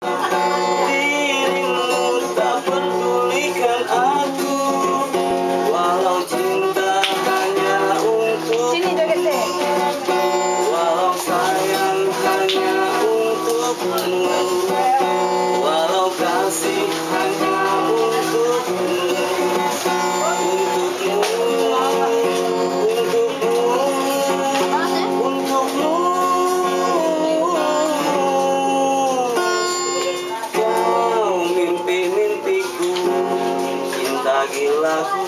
Dirimu tak pedulikan aku, walau cinta hanya Sini untukmu, joget deh. walau sayang hanya untukmu, walau kasih hanya untukmu, untukmu. Kau mimpi-mimpiku, cinta gilaku